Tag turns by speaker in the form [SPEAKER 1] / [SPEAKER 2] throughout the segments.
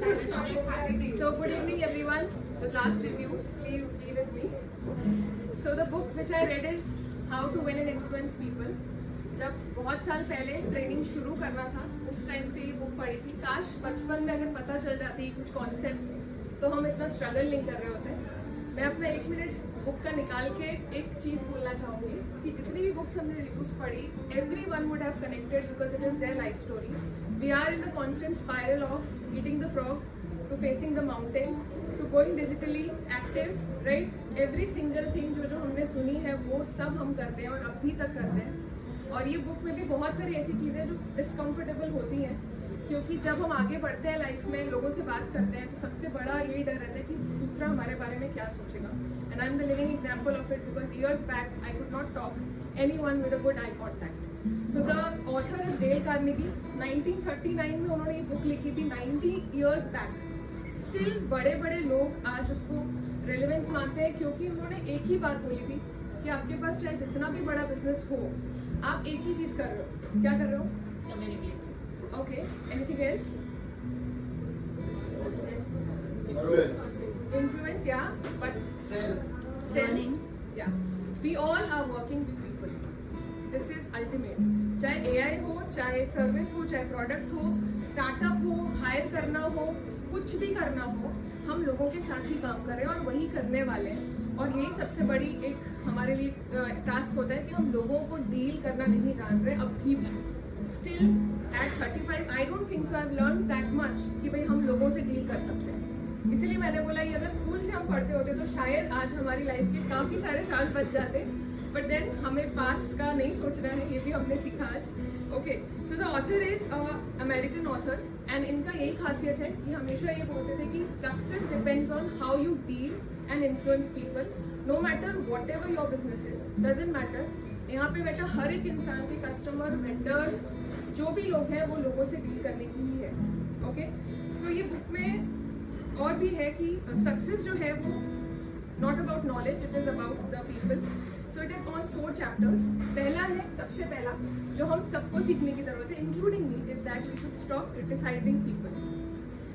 [SPEAKER 1] So good evening everyone. The last review, please be with me. So the book which I read is How to Win and Influence People. जब बहुत साल पहले training शुरू करना था उस time पे ये बुक पढ़ी थी. काश बचपन में अगर पता चल जाती कुछ कॉन्सेप्ट्स तो हम इतना स्ट्रगल नहीं कर रहे होते. मैं अपना 1 मिनट बुक का निकाल के एक चीज़ बोलना चाहूँगी कि जितनी भी बुक्स हमने रिव्यूज पढ़ी, everyone would have connected because it is their life story. We are in the constant spiral of eating the frog to facing the mountain to going digitally active, right? Every single thing जो हमने सुनी है वो सब हम करते हैं और अभी तक करते हैं. और ये बुक में भी बहुत सारी ऐसी चीज़ें जो डिस्कम्फर्टेबल होती हैं, क्योंकि जब हम आगे बढ़ते हैं लाइफ में, लोगों से बात करते हैं, तो सबसे बड़ा यही डर रहता है कि दूसरा हमारे बारे में क्या सोचेगा. And I am the living example of it because years back I could not talk anyone with a good eye contact. So the author is Dale Carnegie. 1939 में उन्होंने ये बुक लिखी थी, 90 ईयर्स बैक. स्टिल बड़े बड़े लोग आज उसको रेलिवेंस मानते हैं, क्योंकि उन्होंने एक ही बात बोली थी कि आपके पास चाहे जितना भी बड़ा बिजनेस हो, आप एक ही चीज़ कर रहे हो. क्या कर रहे हो? Communicate. Okay, anything else? Influence, yeah, but selling, yeah. We all are working with people. This is ultimate. चाहे AI हो, चाहे सर्विस हो, चाहे प्रोडक्ट हो, स्टार्टअप हो, हायर करना हो, कुछ भी करना हो, हम लोगों के साथ ही काम कर रहे हैं और वही करने वाले हैं. और यही सबसे बड़ी एक हमारे लिए टास्क होता है कि हम लोगों को डील करना नहीं जान रहे अभी भी. Still at 35, I don't think so I've learned that much कि भाई हम लोगों से डील कर सकते हैं. इसीलिए मैंने बोला कि अगर स्कूल से हम पढ़ते होते तो शायद आज हमारी लाइफ के काफ़ी सारे साल बच जाते. बट देन हमें पास्ट का नहीं सोचना है, ये भी हमने सीखा आज. Okay, so the author is American author and इनका यही खासियत है कि हमेशा ये बोलते थे कि success depends on how you deal and influence people. No matter whatever your business is, doesn't matter. यहाँ पे बैठा हर एक इंसान के कस्टमर, वेंडर्स, जो भी लोग हैं वो लोगों से डील करने की ही है. ओके, सो ये बुक में और भी है कि सक्सेस जो है वो not about knowledge, it is about the people. So it is on 4 chapters. पहला है, सबसे पहला जो हम सबको सीखने की जरूरत है, including me, is that we should stop criticising people.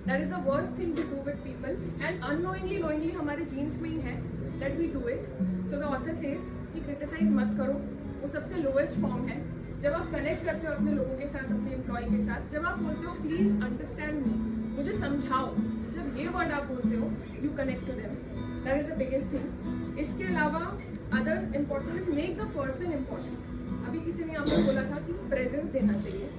[SPEAKER 1] That is the worst thing to do with people and unknowingly knowingly हमारे जीन्स में ही है दैट वी डू इट. सो द ऑथर सेज कि क्रिटिसाइज मत करो, वो सबसे लोएस्ट फॉर्म है. जब आप कनेक्ट करते हो अपने लोगों के साथ, अपने एम्प्लॉय के साथ, जब आप बोलते हो प्लीज अंडरस्टैंड मी, मुझे समझाओ, जब ये वर्ड आप बोलते हो you connect to them. That is the biggest thing. इसके अलावा other important is make the person important. अभी किसी ने आपको बोला था कि प्रेजेंस देना चाहिए,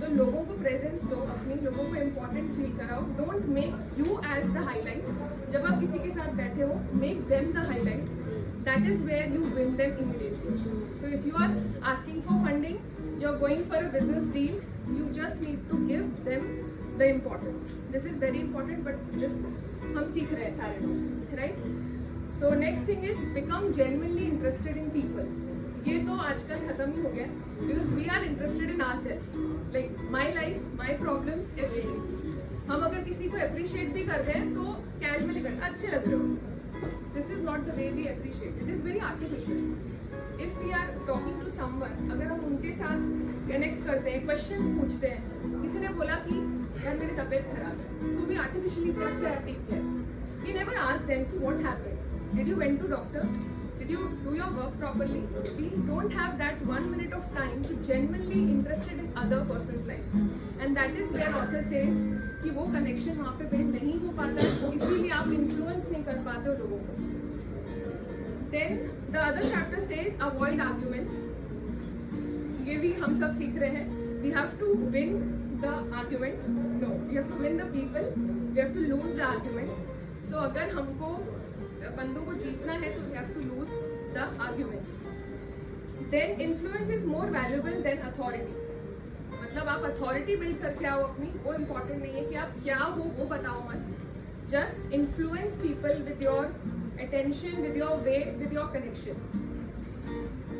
[SPEAKER 1] तो लोगों को प्रेजेंस दो, अपनी लोगों को इम्पोर्टेंट फील कराओ. Don't make you as the highlight. जब आप किसी के साथ बैठे हो, make them the highlight. That is where you win them immediately. So if you are asking for funding, you are going for a business deal, you just need to give them the importance. This is very important, but this हम सीख रहे हैं सारे लोग, right? So next thing is become genuinely interested in people. ये तो आजकल खत्म ही हो गया, because we are interested in ourselves, like my life, my problems, everything. हम अगर किसी को appreciate भी कर रहे हैं तो casually करते हैं, अच्छे लग रहे हो. This is not the way we appreciate. It is very artificial. If we are talking to someone, अगर हम उनके साथ कनेक्ट करते हैं, क्वेश्चंस पूछते हैं, किसी ने बोला कि यार मेरी तबीयत खराब है, so we artificially say अच्छा यार ठीक है. We never ask them कि what happened. Did you went to doctor? Did you do your work properly? We don't have that 1 minute of time to genuinely interested in other person's life. And that is where author says कि वो connection वहाँ पे build नहीं हो पाता, इसीलिए आप influence नहीं कर पाते हो लोगों को. Then the other chapter says avoid arguments. ये भी हम सब सीख रहे हैं. We have to win the argument. No, we have to win the people. We have to lose the argument. So अगर हमको बंदों को जीतना है तो we have to lose the arguments. Then influence is more valuable than authority. मतलब आप authority build करके आओ अपनी, वो इम्पोर्टेंट नहीं है कि आप क्या हो वो बताओ मत. Just influence people with your attention, with your way, with your connection.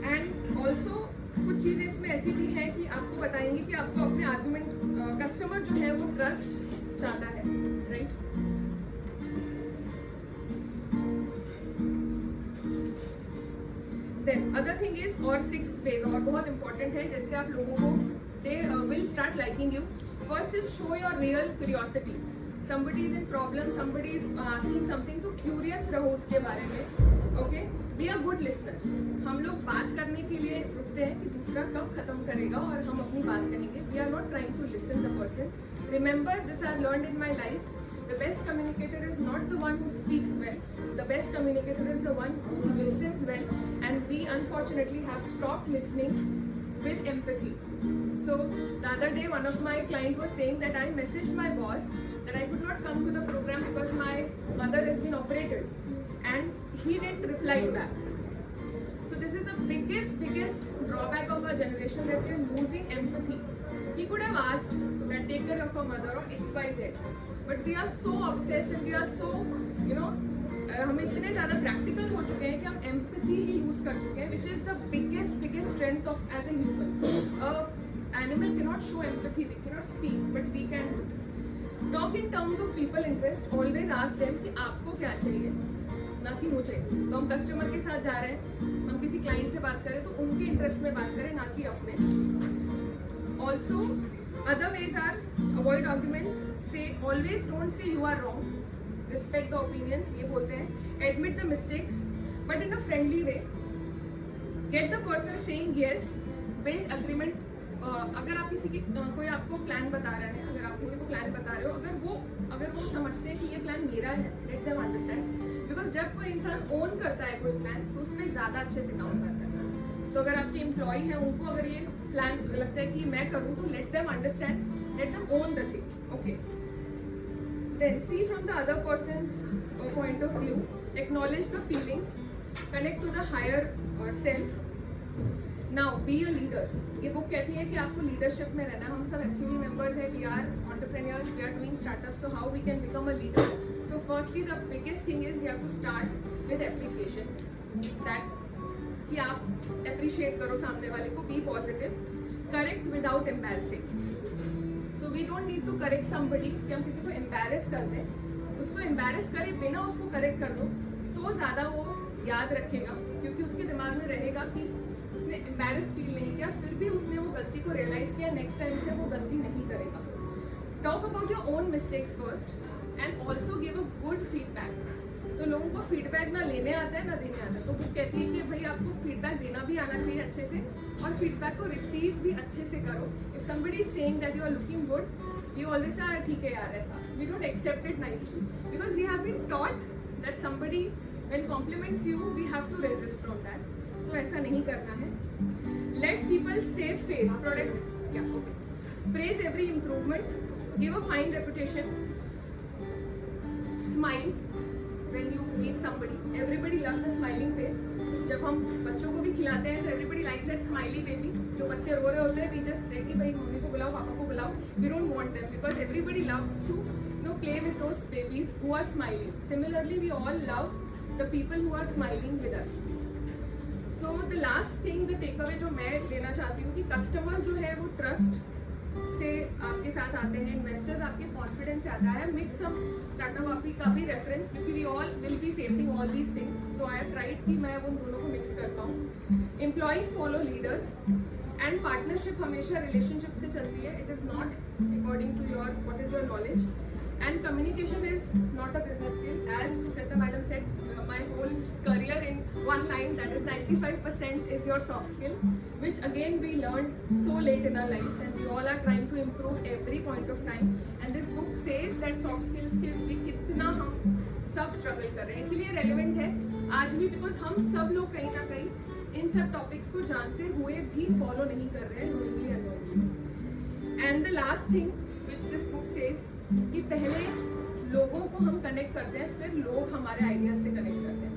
[SPEAKER 1] And also कुछ चीज़ें इसमें ऐसी भी हैं कि आपको बताएंगे कि आपको अपने आर्गूमेंट, कस्टमर जो है वो ट्रस्ट चाहता है, right? Then other thing is, और 6 ways और बहुत इंपॉर्टेंट है जिससे आप लोगों को they will start liking you. First is show your real curiosity. somebody is in problem, somebody is asking something, तो curious रहो उसके बारे में, okay? Be a good listener. हम लोग बात करने के लिए रुकते हैं कि दूसरा कब खत्म करेगा और हम अपनी बात कहेंगे. We are not trying to listen the person. Remember, this I have learned in my life. The best communicator is not the one who speaks well. The best communicator is the one who listens well. And we unfortunately have stopped listening with empathy. So the other day, one of my client was saying that I messaged my boss that I could not come to the program because my mother has been operated, and he didn't reply back. So this is the biggest drawback of our generation, that we are losing empathy. He could have asked that take care of a mother or XYZ, but we are so obsessed and we are so, हम इतने ज़्यादा practical हो चुके हैं कि हम empathy ही loose कर चुके हैं, which is the biggest strength of as a human. Animal cannot show empathy, they cannot speak, but we can do. Talk in terms of people interest. Always ask them कि आपको क्या चाहिए, ना कि मुझे. तो हम कस्टमर के साथ जा रहे हैं, हम किसी क्लाइंट से बात करें तो उनके इंटरेस्ट में बात करें, ना कि अपने. Also other ways are avoid arguments. Say always don't say you are wrong. Respect the opinions, ये बोलते हैं. Admit the mistakes, but in a friendly way. Get the person saying yes. Build agreement. अगर आप किसी की कोई आपको plan बता रहा है, अगर आप किसी को प्लान बता रहे हो, अगर वो समझते हैं कि ये प्लान मेरा है, let them understand. Because जब कोई इंसान ओन करता है कोई प्लान, तो उसमें ज़्यादा अच्छे से काम करता है. तो अगर आपके एम्प्लॉय हैं, उनको अगर ये प्लान लगता है कि मैं करूँ, तो let them understand, let them own the thing. Okay. Then see from the other person's point of view, acknowledge the feelings, connect to the higher self. Now be a leader. ये book कहती है कि आपको leadership में रहना. हम सब SUV members हैं, we are entrepreneurs, we are doing startups, so how we can become a leader? So firstly, the biggest thing is we have to start with appreciation. That कि आप appreciate करो सामने वाले को, be positive, correct without embarrassing. So we don't need to correct somebody कि हम किसी को embarrass कर दें. उसको embarrass करे बिना उसको correct कर दो, तो ज़्यादा वो याद रखेगा, क्योंकि उसके दिमाग में रहेगा कि उसने embarrass feel नहीं किया, फिर भी उसने वो गलती को realize किया, next time से वो गलती नहीं करेगा. Talk about your own mistakes first and also give a good feedback. तो लोगों को फीडबैक ना लेने आता है ना देने आता है. तो वो कहती है कि भाई आपको फीडबैक देना भी आना चाहिए अच्छे से, और फीडबैक को रिसीव भी अच्छे से करो. If somebody is saying that you are looking good, you always say ठीक है यार ऐसा. We don't accept it nicely because we have been taught that somebody when compliments you we have to resist from that. तो ऐसा नहीं करना है. Let people save face product. या okay. Praise every improvement. Give a fine reputation. Smile when you meet somebody. Everybody loves a smiling face. जब हम बच्चों को भी खिलाते हैं तो everybody likes that smiley baby. जो बच्चे रो रहे होते हैं we just say कि भाई मम्मी को बुलाओ, पापा को बुलाओ. We don't want them because everybody loves to play with those babies who are smiling. Similarly, we all love the people who are smiling with us. So the last thing, the takeaway जो मैं लेना चाहती हूँ कि customers जो है वो trust से आपके साथ आते हैं, इन्वेस्टर्स आपके कॉन्फिडेंस से आता है. मिक्स अप स्टार्टअप आपकी का भी रेफरेंस, क्योंकि we all will be facing all these things. So I have tried कि मैं उन दोनों को मिक्स कर पाऊँ. Employees follow leaders and partnership हमेशा रिलेशनशिप से चलती है. It is not according to your what is your knowledge. And communication is not a business skill. As Shweta madam said, my whole career in one line, that is 95% is your soft skill, which again we learned so late in our lives, and we all are trying to improve every point of time. And this book says that soft skills के लिए कितना हम सब struggle कर रहे हैं. इसीलिए relevant है आज भी, because हम सब लोग कहीं ना कहीं इन सब topics को जानते हुए भी follow नहीं कर रहे हैं knowingly and unknowingly. And the last thing which this book says कि पहले लोगों को हम कनेक्ट करते हैं, फिर लोग हमारे आइडियाज से कनेक्ट करते हैं.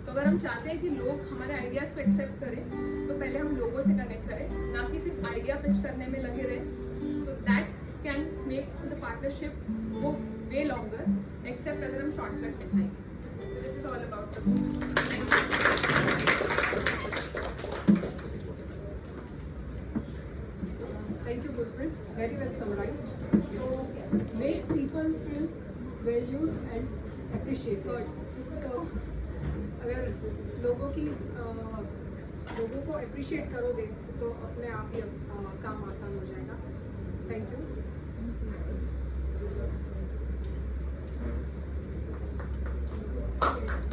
[SPEAKER 1] तो अगर हम चाहते हैं कि लोग हमारे आइडियाज को एक्सेप्ट करें, तो पहले हम लोगों से कनेक्ट करें, ना कि सिर्फ आइडिया पिच करने में लगे रहें. So that can make the partnership go way longer, except अगर हम शॉर्टकट अपनाएंगे. So this is all about the book.
[SPEAKER 2] Thank you, Gurpreet. Very well summarized. So, make people feel valued and appreciated. So, अगर लोगों को appreciate करोगे तो अपने आप ही काम आसान हो जाएगा. Thank you. appreciate.